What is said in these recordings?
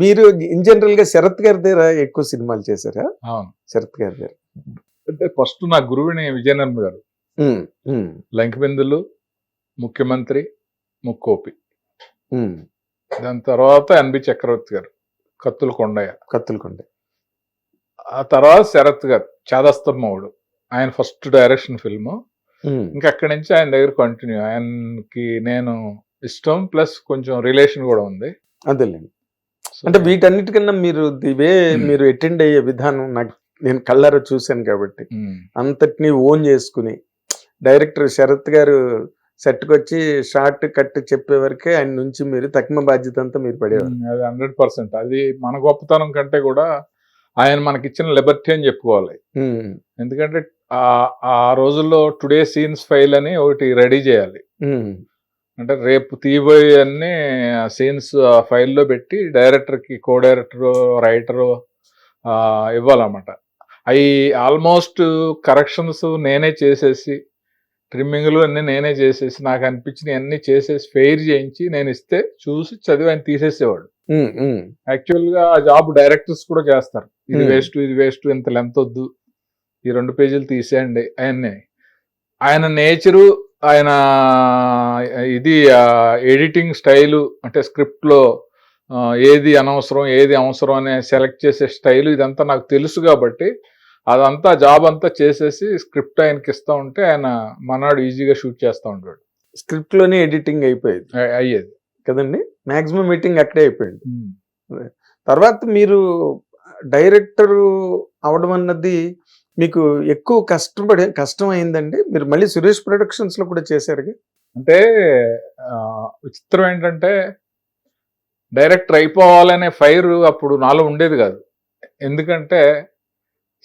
మీరు in general గా శరత్ గారి దగ్గర ఎక్కువ సినిమాలు చేశారా? అవును. శరత్ గారి దగ్గర అంటే ఫస్ట్ నా గురువుని విజయనగరం గారు. లంకిబిందులు, ముఖ్యమంత్రి, ముక్కోపి. దాని తర్వాత ఎన్బి చక్రవర్తి గారు, కత్తుల కొండయ్య. ఆ తర్వాత శరత్ గారు, చాదస్తమ్మవుడు, ఆయన ఫస్ట్ డైరెక్షన్ ఫిల్మ్. ఇంకా అక్కడి నుంచి ఆయన దగ్గర కంటిన్యూ. ఆయనకి నేను ఇష్టం ప్లస్ కొంచెం రిలేషన్ కూడా ఉంది. అదేలేండి. అంటే వీటన్నిటికన్నా మీరు అటెండ్ అయ్యే విధానం నాకు, నేను కళ్ళారా చూశాను కాబట్టి, అంతటినీ ఓన్ చేసుకుని డైరెక్టర్ శరత్ గారు సెట్కి వచ్చి షార్ట్ కట్ చెప్పే వరకే ఆయన నుంచి మీరు తక్కువ బాధ్యత అంతా మీరు పడేవారు. అది 100%. అది మన గొప్పతనం కంటే కూడా ఆయన మనకిచ్చిన లిబర్టీ అని చెప్పుకోవాలి. ఎందుకంటే ఆ రోజుల్లో టుడే సీన్స్ ఫైల్ అని ఒకటి రెడీ చేయాలి. అంటే రేపు తీయబోయే అన్ని సీన్స్ ఫైల్లో పెట్టి డైరెక్టర్కి, కో డైరెక్టరు, రైటరు ఇవ్వాలన్నమాట. అవి ఆల్మోస్ట్ కరెక్షన్స్ నేనే చేసేసి, ట్రిమ్మింగ్లు అన్నీ నేనే చేసేసి, నాకు అనిపించినవి అన్నీ చేసేసి ఫెయిర్ చేయించి నేను ఇస్తే చూసి చదివి ఆయన తీసేసేవాడు. యాక్చువల్గా ఆ జాబ్ డైరెక్టర్స్ కూడా చేస్తారు. ఇది వేస్ట్, ఇంత లెంత్ వద్దు, ఈ 2 పేజీలు తీసేయండి ఆయన్ని. ఆయన నేచరు, ఆయన ఇది ఎడిటింగ్ స్టైలు, అంటే స్క్రిప్ట్లో ఏది అనవసరం ఏది అవసరం అనే సెలెక్ట్ చేసే స్టైలు, ఇదంతా నాకు తెలుసు కాబట్టి అదంతా జాబ్ అంతా చేసేసి స్క్రిప్ట్ ఆయనకి ఇస్తా ఉంటే ఆయన మనాడు ఈజీగా షూట్ చేస్తూ ఉంటాడు. స్క్రిప్ట్ లోనే ఎడిటింగ్ అయ్యేది కదండి. మాక్సిమం మీటింగ్ అక్కడే అయిపోయింది. తర్వాత మీరు డైరెక్టర్ అవడం అన్నది మీకు ఎక్కువ కష్టం అయిందండి. మీరు మళ్ళీ సురేష్ ప్రొడక్షన్స్ లో కూడా చేశారు. అంటే విచిత్రం ఏంటంటే డైరెక్టర్ అయిపోవాలనే ఫైర్ అప్పుడు నాలో ఉండేది కాదు. ఎందుకంటే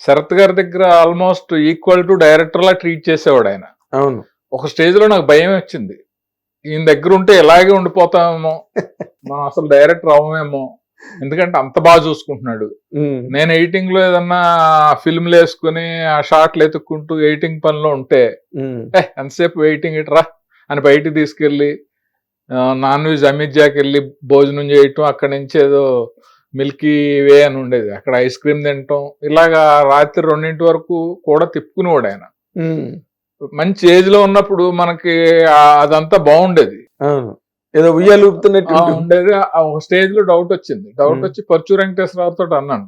శరత్ గారి దగ్గర almost equal to director law treat చేసేవాడు ఆయన. అవును. ఒక స్టేజ్ లో నాకు భయం వచ్చింది, ఈయన దగ్గర ఉంటే ఇలాగే ఉండిపోతామేమో, మనం అసలు డైరెక్టర్ అవ్వమేమో, ఎందుకంటే అంత బాగా చూసుకుంటున్నాడు. నేను ఎడిటింగ్ లో ఏదన్నా ఫిల్మ్లు వేసుకుని ఆ షార్ట్లు ఎత్తుక్కుంటూ ఎడిటింగ్ పనిలో ఉంటే ఎంతసేపు వెయిటింగ్ ఇట్రా అని బయటికి తీసుకెళ్ళి నాన్ వెజ్ అమిర్జాకి వెళ్ళి భోజనం చేయటం, అక్కడి నుంచి ఏదో మిల్కీ వే అని ఉండేది, అక్కడ ఐస్ క్రీమ్ తినటం, ఇలాగా రాత్రి 2 వరకు కూడా తిప్పుకునేవాడు ఆయన. మంచి ఏజ్ లో ఉన్నప్పుడు మనకి అదంతా బాగుండేది, ఏదో ఉయ్యాలు ఊపుతున్నట్టు ఉండేది. ఒక స్టేజ్ లో డౌట్ వచ్చి పర్చూరు వెంకటేశ్వరరావు తోటి అన్నాను,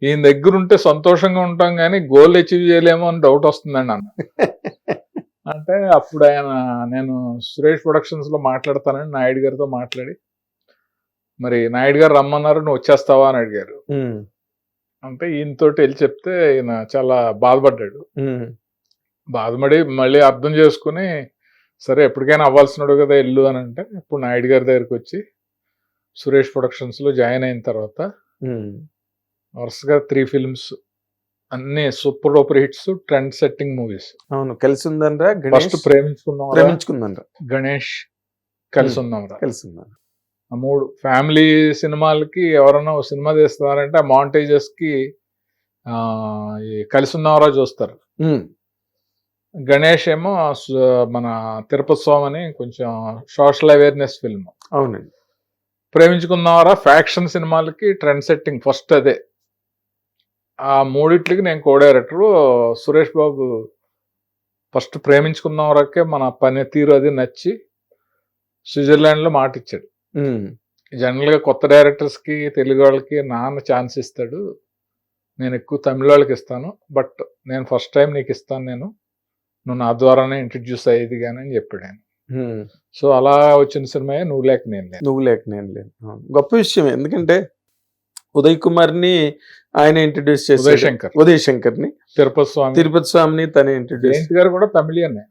ఈయన దగ్గర ఉంటే సంతోషంగా ఉంటాం కానీ గోల్ అచీవ్ చేయలేమో అని డౌట్ వస్తుందండి అన్న. అంటే అప్పుడు నేను సురేష్ ప్రొడక్షన్స్ లో మాట్లాడతానని నాయుడు గారితో మాట్లాడి, మరి నాయుడు గారు రమ్మన్నారు, నువ్వు వచ్చేస్తావా అని అడిగారు. అంటే ఈయనతోటి వెళ్ళి చెప్తే ఈయన చాలా బాధపడ్డాడు. బాధపడి మళ్ళీ అర్థం చేసుకుని, సరే ఎప్పటికైనా అవ్వాల్సినాడు కదా వెళ్ళు అని అంటే, ఇప్పుడు నాయుడు గారి దగ్గరికి వచ్చి సురేష్ ప్రొడక్షన్స్ లో జాయిన్ అయిన తర్వాత వరుసగా 3 ఫిల్మ్స్ అన్ని super duper hits, trend setting movies. అవును. కలిసి ఉందంరా, ఫస్ట్ ప్రేమించుకుందాం, గణేష్, కలిసి ఉందాం. 3 ఫ్యామిలీ సినిమాలకి ఎవరన్నా సినిమా తీస్తున్నారంటే ఆ మాంటేజెస్ కి కలిసి ఉన్నారా చూస్తారు. గణేష్ ఏమో మన తిరుపతి స్వామి అని కొంచెం సోషల్ అవేర్నెస్ ఫిల్మ్. అవునండి. ప్రేమించుకున్నారా ఫ్యాక్షన్ సినిమాలకి ట్రెండ్ సెట్టింగ్ ఫస్ట్ అదే. ఆ 3 నేను కో డైరెక్టరు. సురేష్ బాబు ఫస్ట్ ప్రేమించుకున్నవరకే మన పని తీరు అది నచ్చి స్విట్జర్లాండ్ లో మాట ఇచ్చాడు. జనరల్ గా కొత్త డైరెక్టర్స్ కి, తెలుగు వాళ్ళకి నాన్న ఛాన్స్ ఇస్తాడు, నేను ఎక్కువ తమిళ వాళ్ళకి ఇస్తాను, బట్ నేను ఫస్ట్ టైం నీకు ఇస్తాను, నువ్వు నా ద్వారానే ఇంట్రడ్యూస్ అయ్యేది కానీ అని చెప్పాడు ఆయన. సో అలా వచ్చిన సినిమా నువ్వు లేక నేను లేను. గొప్ప విషయం. ఎందుకంటే ఉదయ్ కుమార్ ని ఆయన ఇంట్రడ్యూస్ చేశారు, ఉదయ్ శంకర్ ని, తిరుపతి స్వామిని తనే ఇంట్రడ్యూస్. జయంత్ గారు కూడా తమిళియన్నే.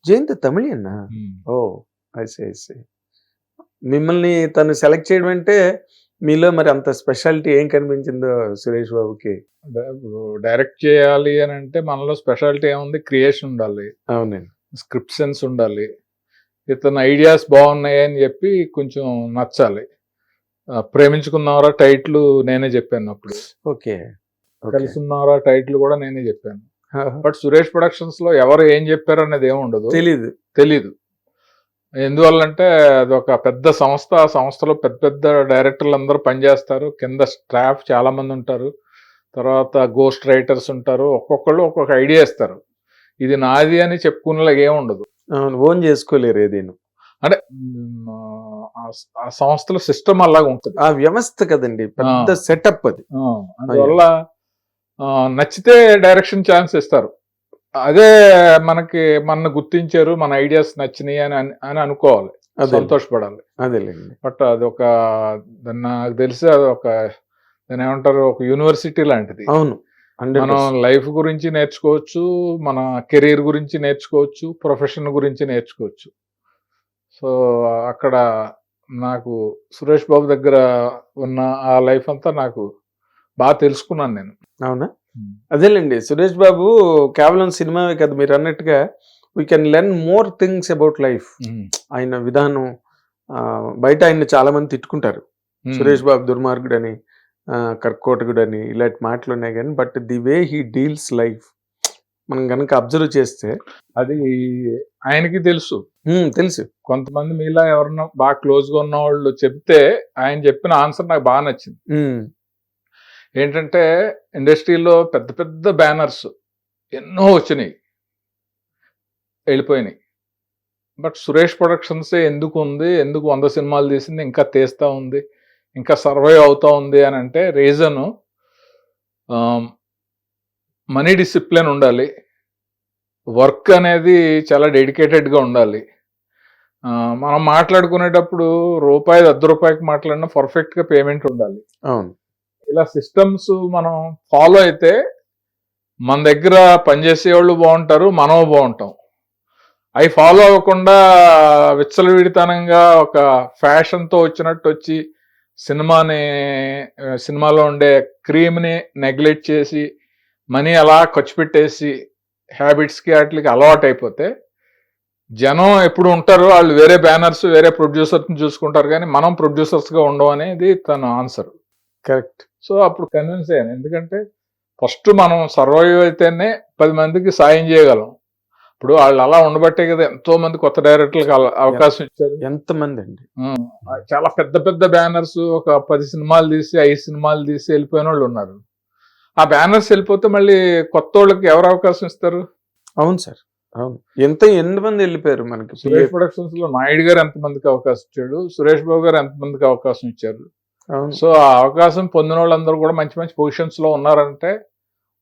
జయంత్ తమిళియన్నా? ఓ ఐసీ. మిమ్మల్ని తను సెలెక్ట్ చేయడం అంటే మీలో మరి అంత స్పెషాలిటీ ఏం కనిపించిందో సురేష్ బాబుకి? డైరెక్ట్ చేయాలి అని అంటే మనలో స్పెషాలిటీ ఏముంది, క్రియేషన్ ఉండాలి, అవునండి, స్క్రిప్ట్ సెన్స్ ఉండాలి, ఇతను ఐడియాస్ బాగున్నాయి అని చెప్పి కొంచెం నచ్చాలి. ప్రేమించుకున్నవరా టైటిల్ నేనే చెప్పాను అప్పుడు. ఓకే. కలిసి ఉన్నవరా టైటిల్ కూడా నేనే చెప్పాను. బట్ సురేష్ ప్రొడక్షన్స్ లో ఎవరు ఏం చెప్పారు అనేది ఏముండదు, తెలీదు. ఎందువల్లంటే అదొక పెద్ద సంస్థ. ఆ సంస్థలో పెద్ద పెద్ద డైరెక్టర్లు అందరూ పనిచేస్తారు, కింద స్టాఫ్ చాలా మంది ఉంటారు, తర్వాత గోస్ట్ రైటర్స్ ఉంటారు, ఒక్కొక్కళ్ళు ఒక్కొక్క ఐడియా ఇస్తారు. ఇది నాది అని చెప్పుకునేలాగా ఏముండదు. ఓన్ చేసుకోలేరు ఏదేను. అంటే ఆ సంస్థల సిస్టమ్ అలాగా ఉంటుంది, ఆ వ్యవస్థ కదండి, పెద్ద సెటప్ అది. అందువల్ల నచ్చితే డైరెక్షన్ ఛాన్స్ ఇస్తారు. అదే మన గుర్తించారు, మన ఐడియాస్ నచ్చినాయి అని అనుకోవాలి, సంతోషపడాలి. అదేలేండి. బట్ అదొక నాకు తెలిసి అదొక దాని ఏమంటారు, ఒక యూనివర్సిటీ లాంటిది. అవును, మనం లైఫ్ గురించి నేర్చుకోవచ్చు, మన కెరీర్ గురించి నేర్చుకోవచ్చు, ప్రొఫెషన్ గురించి నేర్చుకోవచ్చు. సో అక్కడ నాకు సురేష్ బాబు దగ్గర ఉన్న ఆ లైఫ్ అంతా నాకు బాగా తెలుసుకున్నాను నేను. అవునా? అదేలేండి, సురేష్ బాబు కేవలం సినిమావే కదా, మీరు అన్నట్టుగా we can learn more things about life. ఆయన విధానం, బయట ఆయన చాలా మంది తిట్టుకుంటారు, సురేష్ బాబు దుర్మార్గుడని, కర్కోటకుడని, ఇలాంటి మాటలు ఉన్నాయి కానీ but the way he deals life మనం కనుక అబ్జర్వ్ చేస్తే అది ఆయనకి తెలుసు. తెలుసు. కొంతమంది మీలా ఎవరన్నా బాగా క్లోజ్ గా ఉన్న వాళ్ళు చెప్తే ఆయన చెప్పిన ఆన్సర్ నాకు బాగా నచ్చింది. ఏంటంటే ఇండస్ట్రీలో పెద్ద పెద్ద బ్యానర్స్ ఎన్నో వచ్చినాయి, వెళ్ళిపోయినాయి. బట్ సురేష్ ప్రొడక్షన్సే ఎందుకు ఉంది, ఎందుకు 100 సినిమాలు తీసింది, ఇంకా తీస్తూ ఉంది, ఇంకా సర్వైవ్ అవుతా ఉంది అని అంటే రీజను మనీ డిసిప్లిన్ ఉండాలి, వర్క్ అనేది చాలా డెడికేటెడ్గా ఉండాలి. మనం మాట్లాడుకునేటప్పుడు రూపాయి 10 రూపాయకి మాట్లాడినా పర్ఫెక్ట్గా పేమెంట్ ఉండాలి. అవును, ఇలా సిస్టమ్స్ మనం ఫాలో అయితే మన దగ్గర పనిచేసే వాళ్ళు బాగుంటారు, మనం బాగుంటాం. అవి ఫాలో అవ్వకుండా విచ్చలవిడితనంగా ఒక ఫ్యాషన్తో వచ్చినట్టు వచ్చి సినిమాలో ఉండే క్రీమ్ని నెగ్లెక్ట్ చేసి మనీ అలా ఖర్చు పెట్టేసి హ్యాబిట్స్కి వాటికి అలవాటు అయిపోతే జనం ఎప్పుడు ఉంటారు, వాళ్ళు వేరే బ్యానర్స్ వేరే ప్రొడ్యూసర్స్ని చూసుకుంటారు, కానీ మనం ప్రొడ్యూసర్స్గా ఉండవు అనేది తన ఆన్సర్. కరెక్ట్. సో అప్పుడు కన్విన్స్ అయ్యాను, ఎందుకంటే ఫస్ట్ మనం సర్వైవ్ అయితేనే 10 మందికి సాయం చేయగలం. ఇప్పుడు వాళ్ళు అలా ఉండబట్టే కదా ఎంతో మంది కొత్త డైరెక్టర్లకు అవకాశం ఇచ్చారు. ఎంతమంది అండి, చాలా పెద్ద పెద్ద బ్యానర్స్ ఒక 10 సినిమాలు తీసి 5 సినిమాలు తీసి వెళ్ళిపోయిన వాళ్ళు ఉన్నారు. ఆ బ్యానర్స్ వెళ్ళిపోతే మళ్ళీ కొత్త వాళ్ళకి ఎవరు అవకాశం ఇస్తారు? అవును సార్, అవును. ఎంతమంది వెళ్ళిపోయారు మనకి. సురేష్ ప్రొడక్షన్స్ లో నాయుడు గారు ఎంతమందికి అవకాశం ఇచ్చాడు, సురేష్ బాబు గారు ఎంతమందికి అవకాశం ఇచ్చారు. సో ఆ అవకాశం పొందిన వాళ్ళందరూ కూడా మంచి మంచి పొజిషన్స్ లో ఉన్నారంటే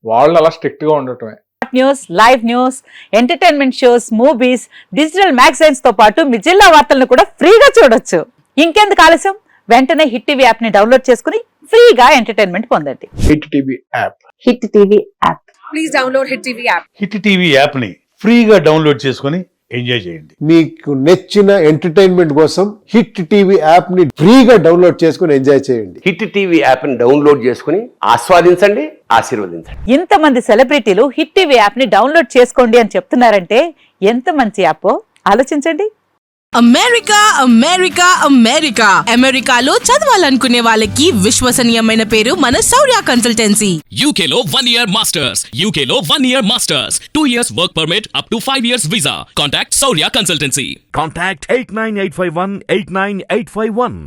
వాళ్ళు అలా స్ట్రిక్ట్ గా ఉండటమే. News, live news, entertainment shows, movies, digital magazines తో పాటు మీ జిల్లా వార్తలను కూడా ఫ్రీగా చూడొచ్చు. ఇంకెందుకు ఆలస్యం, వెంటనే హిట్ టీవీ యాప్ ని డౌన్లోడ్ చేసుకుని ఫ్రీగా ఎంటర్టైన్మెంట్ పొందండి. Hit TV app. Hit TV app. Please download hit TV app. Hit TV app ని ఫ్రీగా డౌన్లోడ్ చేసుకుని ఎంజాయ్ చేయండి. మీకు నచ్చిన ఎంటర్టైన్మెంట్ కోసం హిట్ టీవీ యాప్ ని ఫ్రీగా డౌన్లోడ్ చేసుకుని ఎంజాయ్ చేయండి. హిట్ టీవీ యాప్ ని డౌన్లోడ్ చేసుకుని ఆస్వాదించండి, ఆశీర్వదించండి. ఇంతమంది సెలబ్రిటీలు హిట్ టీవీ యాప్ ని డౌన్లోడ్ చేసుకోండి అని చెప్తున్నారంటే ఎంత మంచి యాప్ ఆలోచించండి. అమెరికా అమెరికా అమెరికా అమెరికాలో చదవాలనుకునే వాళ్ళకి విశ్వసనీయమైన పేరు మన శౌర్య కన్సల్టెన్సీ. UK లో 1 year masters, UK లో 1 year masters, 2 years work permit up to 5 years visa. Contact Saurya Consultancy. Contact 89851 89851.